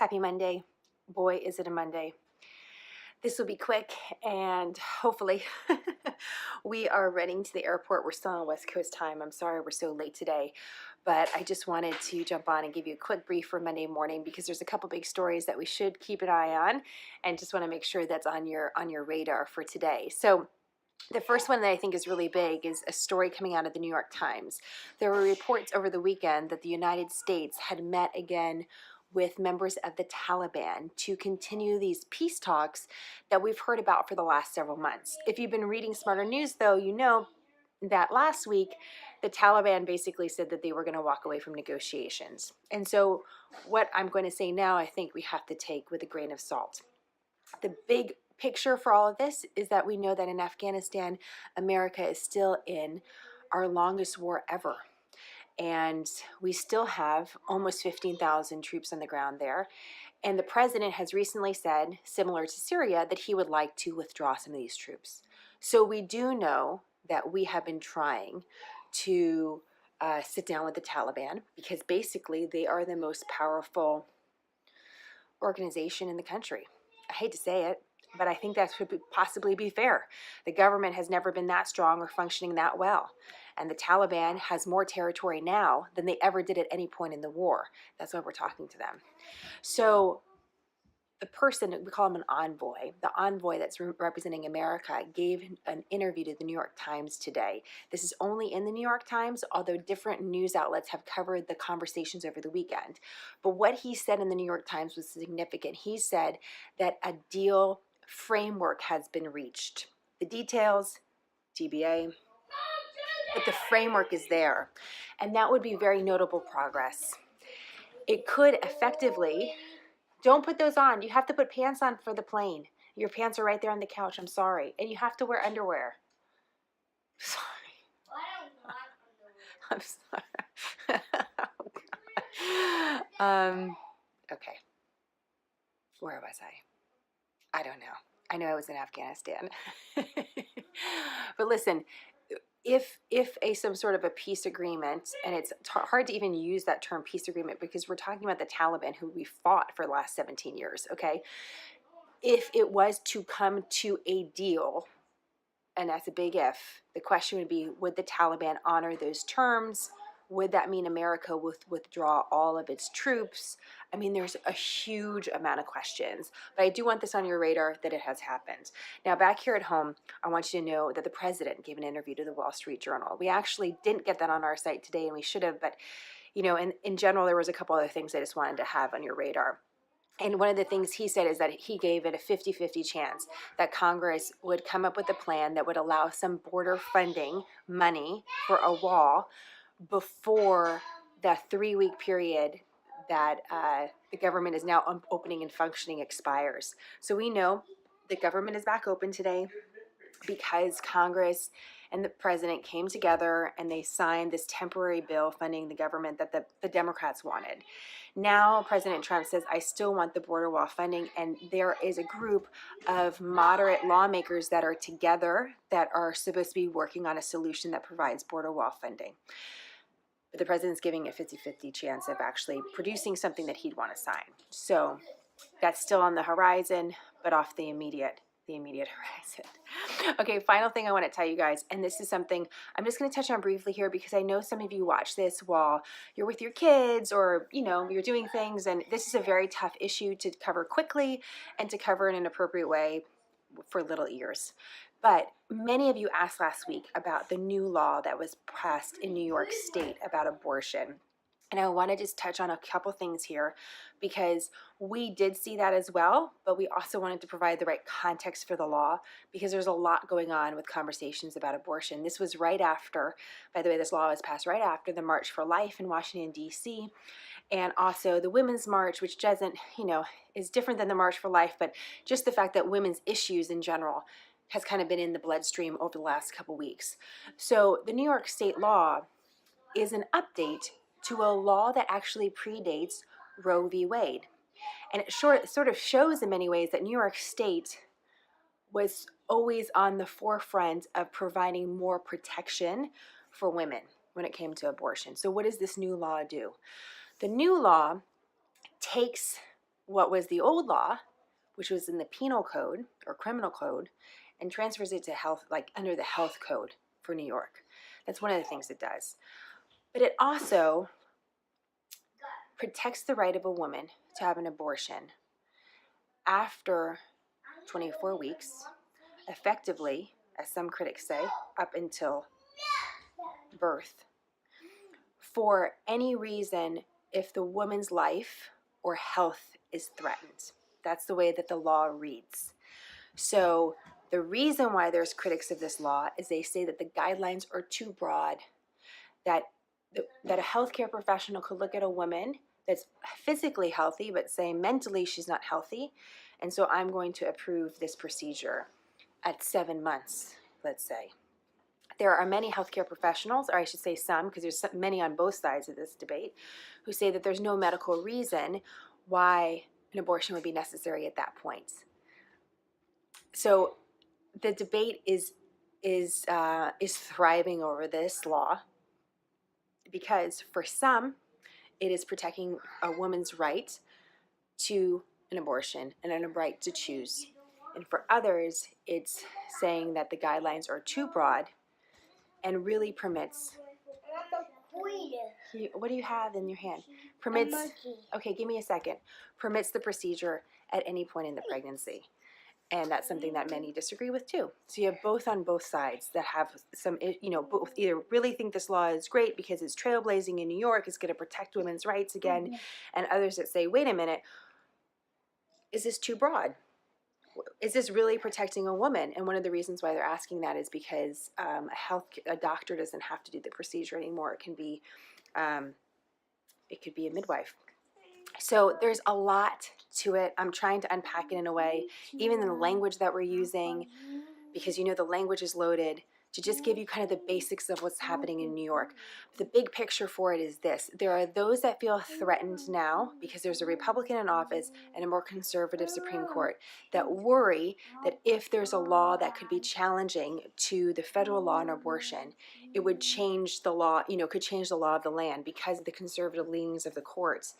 Happy Monday. Boy, is it a Monday. This will be quick and hopefully we are running to the airport. We're still on West Coast time. I'm sorry we're so late today, but I just wanted to jump on and give you a quick brief for Monday morning because there's a couple big stories that we should keep an eye on and just want to make sure that's on your radar for today. So the first one that I think is really big is a story coming out of the New York Times. There were reports over the weekend that the United States had met again with members of the Taliban to continue these peace talks that we've heard about for the last several months. If you've been reading Smarter News, though, you know that last week the Taliban basically said that they were going to walk away from negotiations. And so what I'm going to say now, I think we have to take with a grain of salt. The big picture for all of this is that we know that in Afghanistan, America is still in our longest war ever. And we still have almost 15,000 troops on the ground there. And the president has recently said, similar to Syria, that he would like to withdraw some of these troops. So we do know that we have been trying to sit down with the Taliban because basically they are the most powerful organization in the country. I hate to say it, but I think that could possibly be fair. The government has never been that strong or functioning that well. And the Taliban has more territory now than they ever did at any point in the war. That's why we're talking to them. So the person, we call him an envoy, the envoy that's representing America gave an interview to the New York Times today. This is only in the New York Times, although different news outlets have covered the conversations over the weekend. But what he said in the New York Times was significant. He said that a deal framework has been reached. The details, TBA, but the framework is there. And that would be very notable progress. It could effectively, don't put those on. You have to put pants on for the plane. Your pants are right there on the couch. I'm sorry. And you have to wear underwear. Sorry. I'm sorry. Okay. Where was I? I don't know. I know I was in Afghanistan. But listen, if some sort of a peace agreement, and it's hard to even use that term peace agreement because we're talking about the Taliban who we fought for the last 17 years, okay? If it was to come to a deal, and that's a big if, the question would be, would the Taliban honor those terms? Would that mean America would withdraw all of its troops? I mean, there's a huge amount of questions, but I do want this on your radar that it has happened. Now, back here at home, I want you to know that the president gave an interview to the Wall Street Journal. We actually didn't get that on our site today, and we should have, but, you know, in general, there was a couple other things I just wanted to have on your radar. And one of the things he said is that he gave it a 50-50 chance that Congress would come up with a plan that would allow some border funding money for a wall before the 3-week period that the government is now opening and functioning expires. So we know the government is back open today because Congress and the president came together and they signed this temporary bill funding the government that the Democrats wanted. Now President Trump says, I still want the border wall funding, and there is a group of moderate lawmakers that are together that are supposed to be working on a solution that provides border wall funding. But the president's giving a 50-50 chance of actually producing something that he'd want to sign. So that's still on the horizon, but off the immediate horizon. Okay, final thing I want to tell you guys, and this is something I'm just going to touch on briefly here because I know some of you watch this while you're with your kids or, you know, you're doing things, and this is a very tough issue to cover quickly and to cover in an appropriate way for little ears. But many of you asked last week about the new law that was passed in New York State about abortion. And I want to just touch on a couple things here because we did see that as well, but we also wanted to provide the right context for the law because there's a lot going on with conversations about abortion. This was right after, by the way, this law was passed right after the March for Life in Washington, D.C., and also the Women's March, which doesn't, you know, is different than the March for Life, but just the fact that women's issues in general has kind of been in the bloodstream over the last couple weeks. So the New York State law is an update to a law that actually predates Roe v. Wade. And it sort of shows in many ways that New York State was always on the forefront of providing more protection for women when it came to abortion. So what does this new law do? The new law takes what was the old law, which was in the penal code or criminal code, and transfers it to health, like under the health code for New York. That's one of the things it does. But it also protects the right of a woman to have an abortion after 24 weeks, effectively, as some critics say, up until birth, for any reason if the woman's life or health is threatened. That's the way that the law reads. So the reason why there's critics of this law is they say that the guidelines are too broad, that a healthcare professional could look at a woman that's physically healthy, but say mentally she's not healthy, and so I'm going to approve this procedure at 7 months, let's say. There are many healthcare professionals, or I should say some, because there's many on both sides of this debate, who say that there's no medical reason why an abortion would be necessary at that point. So the debate is thriving over this law because for some, it is protecting a woman's right to an abortion and a right to choose. And for others, it's saying that the guidelines are too broad and really permits. What do you have in your hand? Permits. Okay, give me a second. Permits the procedure at any point in the pregnancy. And that's something that many disagree with too. So you have both on both sides that have some, both either really think this law is great because it's trailblazing in New York, it's going to protect women's rights again, and others that say, wait a minute, is this too broad? Is this really protecting a woman? And one of the reasons why they're asking that is because a doctor doesn't have to do the procedure anymore. It can be, it could be a midwife. So there's a lot to it. I'm trying to unpack it in a way, even in the language that we're using, because the language is loaded, to just give you kind of the basics of what's happening in New York. The big picture for it is this. There are those that feel threatened now because there's a Republican in office and a more conservative Supreme Court that worry that if there's a law that could be challenging to the federal law on abortion, it would change the law, could change the law of the land because of the conservative leanings of the courts.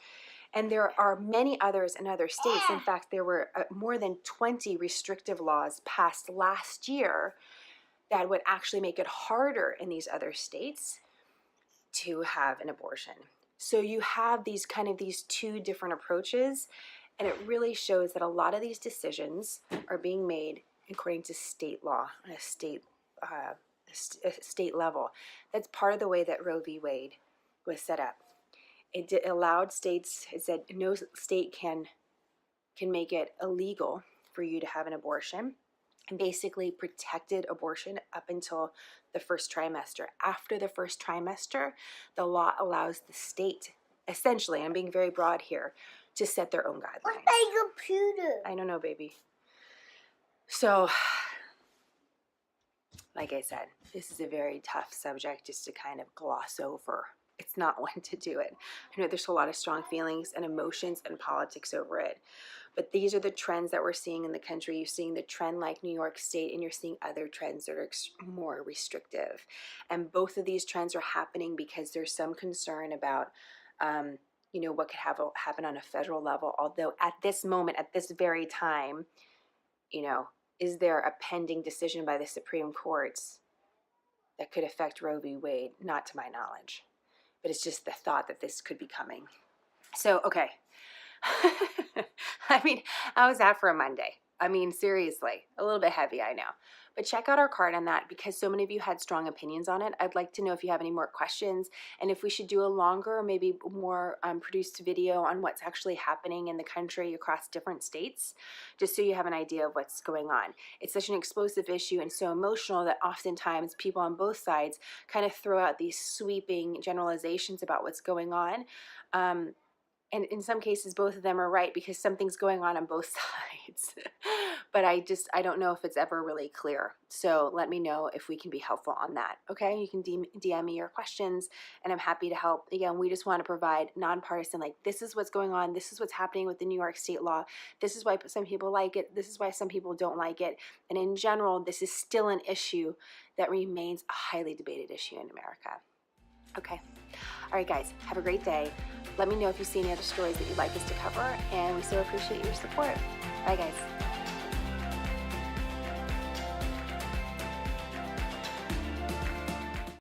And there are many others in other states. In fact, there were more than 20 restrictive laws passed last year that would actually make it harder in these other states to have an abortion. So you have these two different approaches, and it really shows that a lot of these decisions are being made according to state law on a state level. That's part of the way that Roe v. Wade was set up. It allowed states, it said no state can make it illegal for you to have an abortion, and basically protected abortion up until the first trimester. After the first trimester, the law allows the state, essentially, I'm being very broad here, to set their own guidelines. What's my computer? I don't know, baby. So, like I said, this is a very tough subject just to kind of gloss over. It's not one to do it. I know there's a lot of strong feelings and emotions and politics over it. But these are the trends that we're seeing in the country. You're seeing the trend like New York State, and you're seeing other trends that are more restrictive. And both of these trends are happening because there's some concern about, what could happen on a federal level. Although at this moment, at this very time, is there a pending decision by the Supreme Court that could affect Roe v. Wade? Not to my knowledge. But it's just the thought that this could be coming. So, okay. How was that for a Monday? Seriously, a little bit heavy, I know. But check out our card on that because so many of you had strong opinions on it. I'd like to know if you have any more questions and if we should do a longer, maybe more produced video on what's actually happening in the country across different states, just so you have an idea of what's going on. It's such an explosive issue and so emotional that oftentimes people on both sides kind of throw out these sweeping generalizations about what's going on. And in some cases, both of them are right because something's going on both sides. But I don't know if it's ever really clear. So let me know if we can be helpful on that. Okay, you can DM me your questions and I'm happy to help. Again, we just want to provide nonpartisan, this is what's going on. This is what's happening with the New York State law. This is why some people like it. This is why some people don't like it. And in general, this is still an issue that remains a highly debated issue in America. Okay. All right, guys, have a great day. Let me know if you see any other stories that you'd like us to cover, and we so appreciate your support. Bye, guys.